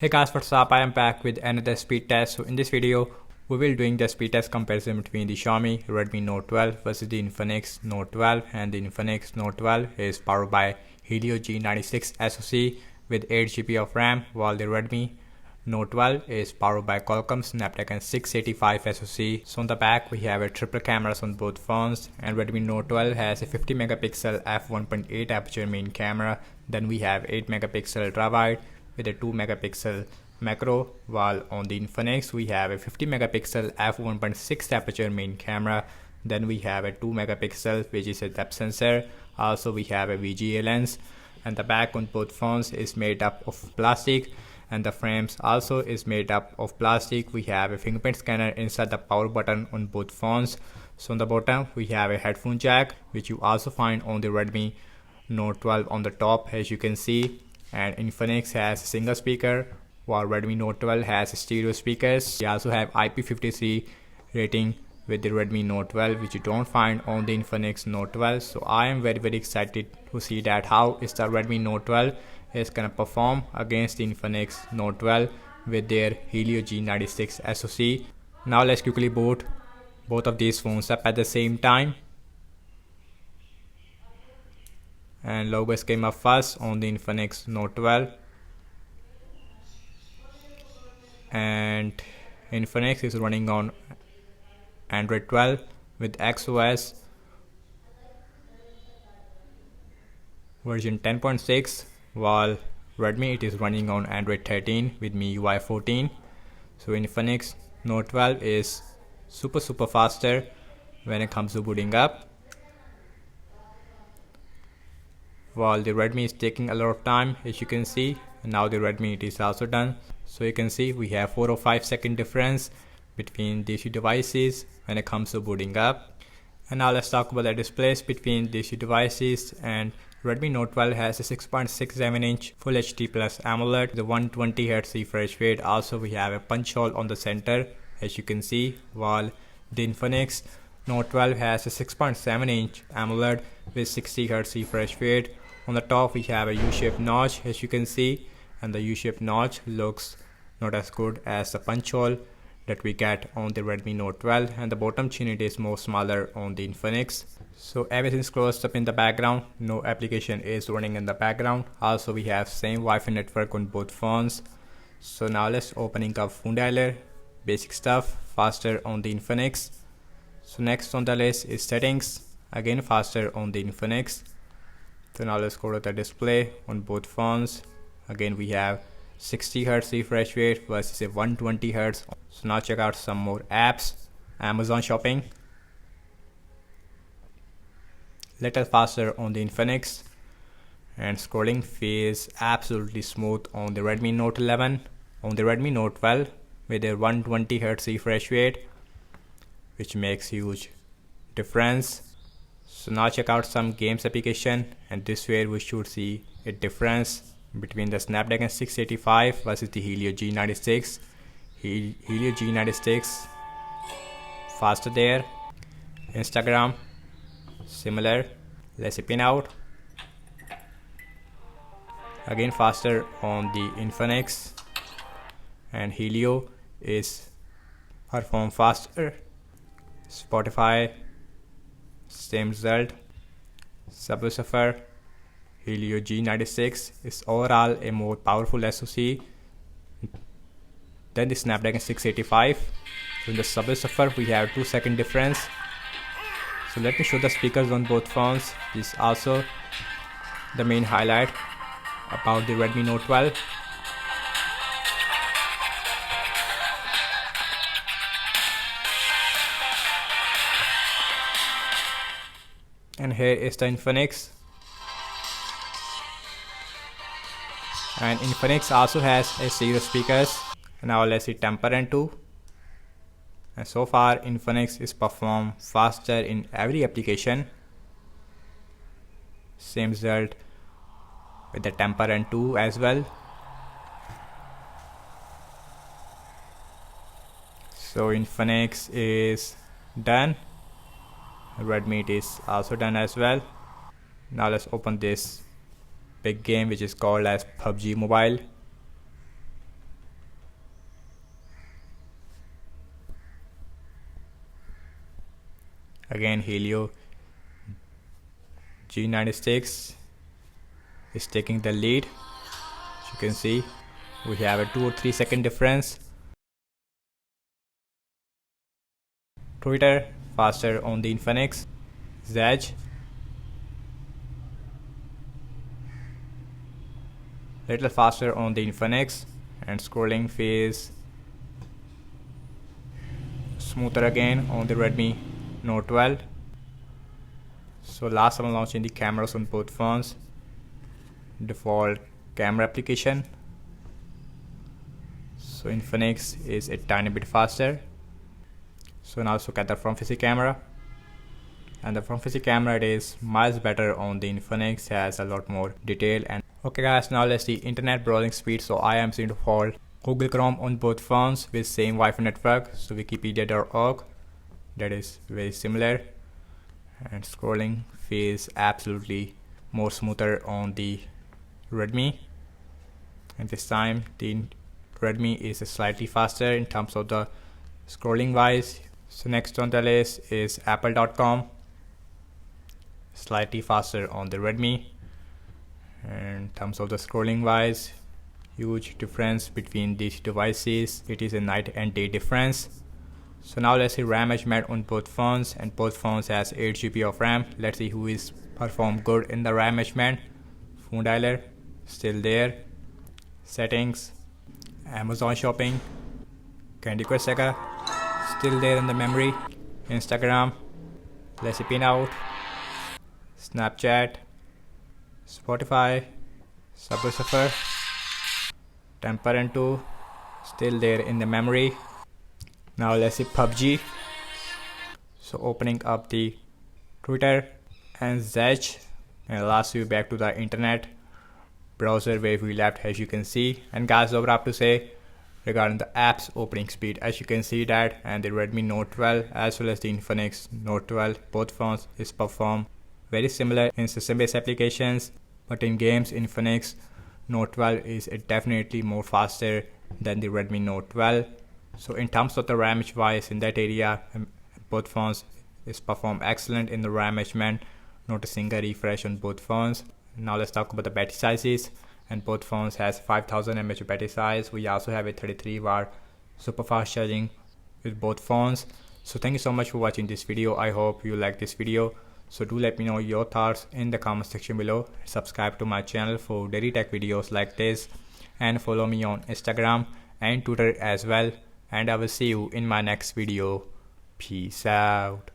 Hey guys, what's up? I am back with another speed test. So in this video, we will doing the speed test comparison between the Xiaomi Redmi Note 12 versus the Infinix Note 12, and the Infinix Note 12 is powered by Helio G96 SoC with 8 GB of RAM, while the Redmi Note 12 is powered by Qualcomm Snapdragon 685 SoC. So on the back we have a triple cameras on both phones, and Redmi Note 12 has a 50 megapixel f1.8 aperture main camera. Then we have 8 megapixel ultra-wide with a 2 megapixel macro, while on the Infinix we have a 50 megapixel f1.6 aperture main camera. Then we have a 2 megapixel which is a depth sensor. Also we have a VGA lens, and the back on both phones is made up of plastic, and the frames also is made up of plastic. We have a fingerprint scanner inside the power button on both phones. So on the bottom we have a headphone jack, which you also find on the Redmi Note 12 on the top, as you can see. And Infinix has a single speaker, while Redmi Note 12 has stereo speakers. We also have IP53 rating with the Redmi Note 12, which you don't find on the Infinix Note 12. So I am very excited to see that how is the Redmi Note 12 is gonna perform against the Infinix Note 12 with their Helio G96 SoC. Now let's quickly boot both of these phones up at the same time. And logos came up first on the Infinix Note 12, and Infinix is running on Android 12 with XOS version 10.6, while Redmi it is running on Android 13 with MIUI 14. So Infinix Note 12 is super faster when it comes to booting up, while the Redmi is taking a lot of time, as you can see. And now the Redmi it is also done. So you can see we have 4 or 5 second difference between these two devices when it comes to booting up. And now let's talk about the displays between these two devices. And Redmi Note 12 has a 6.67 inch Full HD Plus AMOLED, the 120Hz refresh rate. Also we have a punch hole on the center, as you can see, while the Infinix Note 12 has a 6.7 inch AMOLED with 60Hz refresh rate. On the top we have a U-shaped notch, as you can see, and the U-shaped notch looks not as good as the punch hole that we get on the Redmi Note 12, and the bottom chin it is more smaller on the Infinix. So everything is closed up in the background, no application is running in the background. Also we have same Wi-Fi network on both phones. So now let's opening up phone dialer, basic stuff, faster on the Infinix. So next on the list is settings, again faster on the Infinix. So now let's go to the display on both phones. Again we have 60Hz refresh rate versus a 120Hz. So now check out some more apps. Amazon shopping, little faster on the Infinix, and scrolling feels absolutely smooth on the Redmi Note 11. On the Redmi Note 12 with a 120Hz refresh rate, which makes huge difference. So now check out some games application, and this way we should see a difference between the Snapdragon 685 versus the Helio G96. Helio G96 faster there. Instagram similar. Let's pin out. Again faster on the Infinix, and Helio is perform faster. Spotify same result. Subwoofer, Helio G96 is overall a more powerful SoC than the Snapdragon 685. So in the subwoofer we have 2 second difference. So let me show the speakers on both phones. This is also the main highlight about the Redmi Note 12. And here is the Infinix. And Infinix also has a stereo speakers. And now let's see temper and 2. And so far Infinix is perform faster in every application. Same result with the temper and 2 as well. So Infinix is done. Redmi is also done as well. Now let's open this big game which is called as PUBG Mobile. Again, Helio G96 is taking the lead. As you can see, we have a 2 or 3 second difference. Twitter faster on the Infinix. Zedge little faster on the Infinix, and scrolling phase smoother again on the Redmi Note 12. So last I'm launching the cameras on both phones. Default camera application. So Infinix is a tiny bit faster. So now let's look at the front facing camera. And the front facing camera, it is miles better on the Infinix, has a lot more detail. And okay guys, now let's see internet browsing speed. So I am seeing default Google Chrome on both phones with same Wi-Fi network. So wikipedia.org, that is very similar. And scrolling feels absolutely more smoother on the Redmi. And this time the Redmi is slightly faster in terms of the scrolling wise. So next on the list is apple.com, slightly faster on the Redmi. And in terms of the scrolling wise, huge difference between these devices. It is a night and day difference. So now let's see RAM management on both phones, and both phones has 8 GB of RAM. Let's see who is perform good in the RAM management. Phone dialer still there. Settings, Amazon shopping, Candy Crush Saga still there in the memory. Instagram, let's see pin out. Snapchat, Spotify, Subway Surfer, Temper and 2 still there in the memory. Now let's see PUBG. So opening up the Twitter and Zedge, and last you back to the internet browser where we left, as you can see. And guys, what I have to say regarding the apps opening speed, as you can see that, and the Redmi Note 12 as well as the Infinix Note 12, both phones is perform very similar in system based applications, but in games Infinix Note 12 is definitely more faster than the Redmi Note 12. So in terms of the RAM wise, in that area, both phones is perform excellent in the RAM management. Not a single refresh on both phones. Now let's talk about the battery sizes. And both phones has 5000 mAh battery size. We also have a 33-watt super fast charging with both phones. So thank you so much for watching this video. I hope you like this video. So do let me know your thoughts in the comment section below. Subscribe to my channel for daily tech videos like this, and follow me on Instagram and Twitter as well. And I will see you in my next video. Peace out.